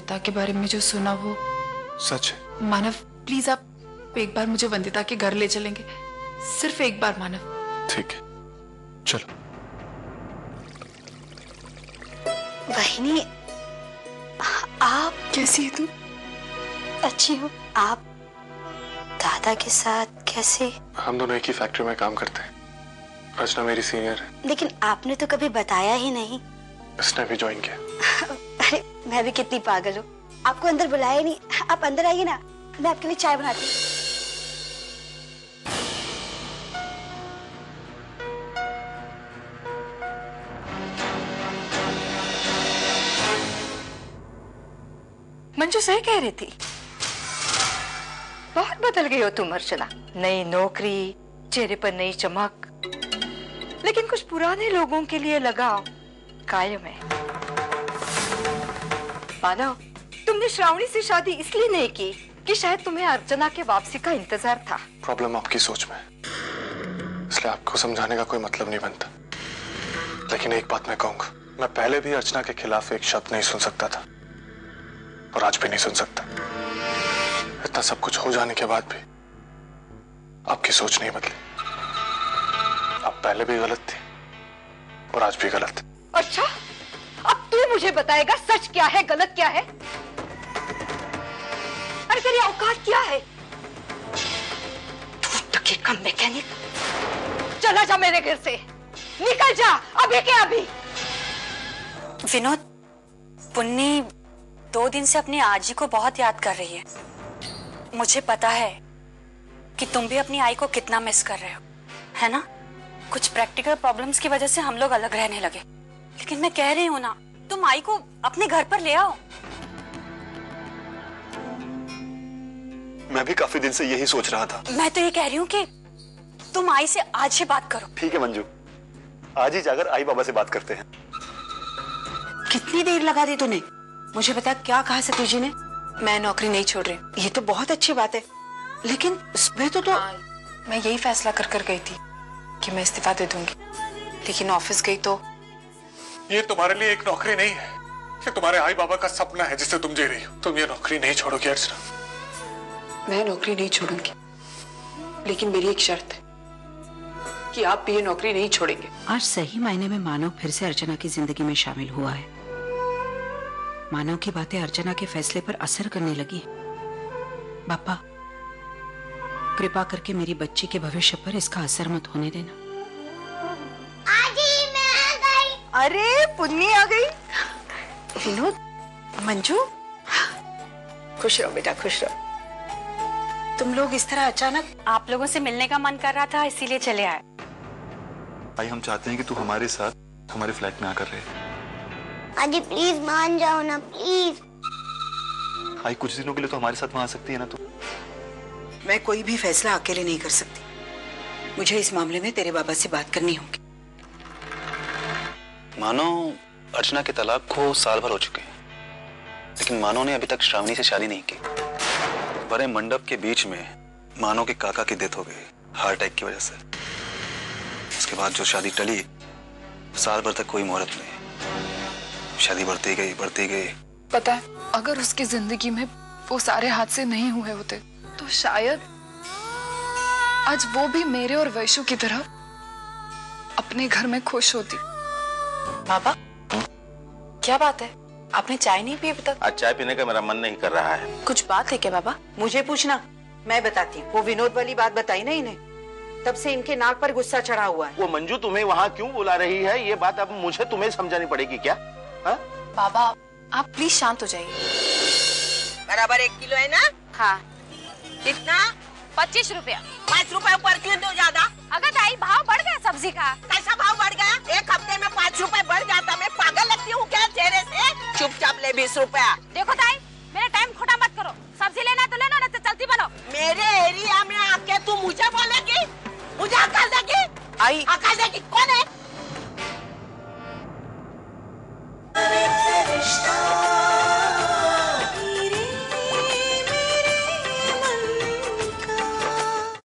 वंदिता के बारे में जो सुना वो सच है। मानव, प्लीज आप एक बार मुझे वंदिता के घर ले चलेंगे, सिर्फ एक बार मानव। ठीक है, चलो। बहनी, आप कैसी है तू? अच्छी हो? आप दादा के साथ कैसे? हम दोनों एक ही फैक्ट्री में काम करते हैं। रचना मेरी सीनियर है। लेकिन आपने तो कभी बताया ही नहीं। इसने भी ज्वाइन किया। अरे मैं भी कितनी पागल हूँ, आपको अंदर बुलाया नहीं। आप अंदर आइए ना, मैं आपके लिए चाय बनाती हूँ। मंजू सही कह रही थी, बहुत बदल गई हो तुम अर्चना। नई नौकरी, चेहरे पर नई चमक, लेकिन कुछ पुराने लोगों के लिए लगाव कायम है। मानव, तुमने श्रावणी से शादी इसलिए नहीं की कि शायद तुम्हें अर्चना के वापसी का इंतजार था। प्रॉब्लम आपकी सोच में, इसलिए आपको समझाने का कोई मतलब नहीं बनता। लेकिन एक बात मैं कहूंगा, मैं पहले भी अर्चना के खिलाफ एक शब्द नहीं सुन सकता था और आज भी नहीं सुन सकता। इतना सब कुछ हो जाने के बाद भी आपकी सोच नहीं बदली। आप पहले भी गलत थे और आज भी गलत है। अच्छा, अब तू मुझे बताएगा सच क्या है, गलत क्या है? अरे तेरी औकात क्या है? तू टके का मैकेनिक, चला जा मेरे घर से, निकल जा अभी के अभी। विनोद, पुन्नी 2 दिन से अपनी आजी को बहुत याद कर रही है। मुझे पता है कि तुम भी अपनी आई को कितना मिस कर रहे हो, है ना? कुछ प्रैक्टिकल प्रॉब्लम्स की वजह से हम लोग अलग रहने लगे, लेकिन मैं कह रही हूँ ना, तुम आई को अपने घर पर ले आओ। मैं भी काफी दिन से यही सोच रहा था। मैं तो ये कह रही हूँ कि तुम आई से आज ही बात करो। ठीक है मंजू, आज ही जाकर आई बाबा से बात करते हैं। कितनी देर लगा दी तूने? मुझे बता, क्या कहा सतीश जी ने? मैं नौकरी नहीं छोड़ रही। ये तो बहुत अच्छी बात है, लेकिन सुबह तो मैं यही फैसला कर गई थी कि मैं इस्तीफा दे दूंगी, लेकिन ऑफिस गई तो। ये तुम्हारे लिए एक नौकरी नहीं है, ये तुम्हारे आई बाबा का सपना है जिसे तुम जी रही हो। तुम ये नौकरी नहीं छोड़ोगी अर्चना। मैं नौकरी नहीं छोड़ूंगी, लेकिन मेरी एक शर्त है कि आप भी ये नौकरी नहीं छोड़ेंगे। आज सही मायने में मानव फिर से अर्चना की जिंदगी में शामिल हुआ है। मानव की बातें अर्चना के फैसले पर असर करने लगी। पापा, कृपा करके मेरी बच्ची के भविष्य पर इसका असर मत होने देना। आजी, मैं आ गई। अरे पुन्नी आ गई। विनोद, मंजू, खुश रहो बेटा, खुश रहो। तुम लोग इस तरह अचानक? आप लोगों से मिलने का मन कर रहा था, इसीलिए चले आए। आई, हम चाहते हैं कि तू हमारे साथ हमारे फ्लैट में आकर रहे। आजी प्लीज मान जाओ ना, प्लीज। आई, कुछ दिनों के लिए तो हमारे साथ वहां आ सकती है ना तू? मैं कोई भी फैसला अकेले नहीं कर सकती। मुझे इस मामले में तेरे बाबा से बात करनी होगी। मानो अर्चना के तलाक को साल भर हो चुके हैं, लेकिन मानो ने अभी तक श्रावणी से शादी नहीं की। बड़े मंडप के बीच में मानो के काका की डेथ हो गई हार्ट अटैक की वजह से। उसके बाद जो शादी टली, साल भर तक कोई मुहूर्त नहीं। शादी बढ़ती गई। पता है, अगर उसकी जिंदगी में वो सारे हादसे नहीं हुए होते तो शायद आज वो भी मेरे और वैशु की तरह अपने घर में खुश होती। पापा, क्या बात है? आपने चाय नहीं पी अभी तक? आज चाय पीने का मेरा मन नहीं कर रहा है। कुछ बात है क्या बाबा? मुझे पूछना, मैं बताती हूँ। वो विनोद वाली बात बताई ना इन्हें, तब से इनके नाक पर गुस्सा चढ़ा हुआ है। वो मंजू तुम्हें वहाँ क्यों बुला रही है, ये बात अब मुझे तुम्हें समझानी पड़ेगी क्या? हा? बाबा, आप प्लीज शांत हो जाइए। बराबर 1 किलो है ना? हाँ। कितना? 25 रुपया। 5 रुपए ऊपर क्यों दो ज्यादा? अगर ताई भाव बढ़ गया सब्जी का। कैसा भाव बढ़ गया? 1 हफ्ते में 5 रुपए बढ़ जाता, मैं पागल लगती हूँ क्या चेहरे से? चुपचाप ले 20 रुपया। देखो ताई, मेरा टाइम खोटा मत करो। सब्जी लेना तो लेना, नहीं तो चलती बनो। मेरे एरिया में आके तू मुझे बोलेगी? मुझे अकल देगी? आई, अकल देगी?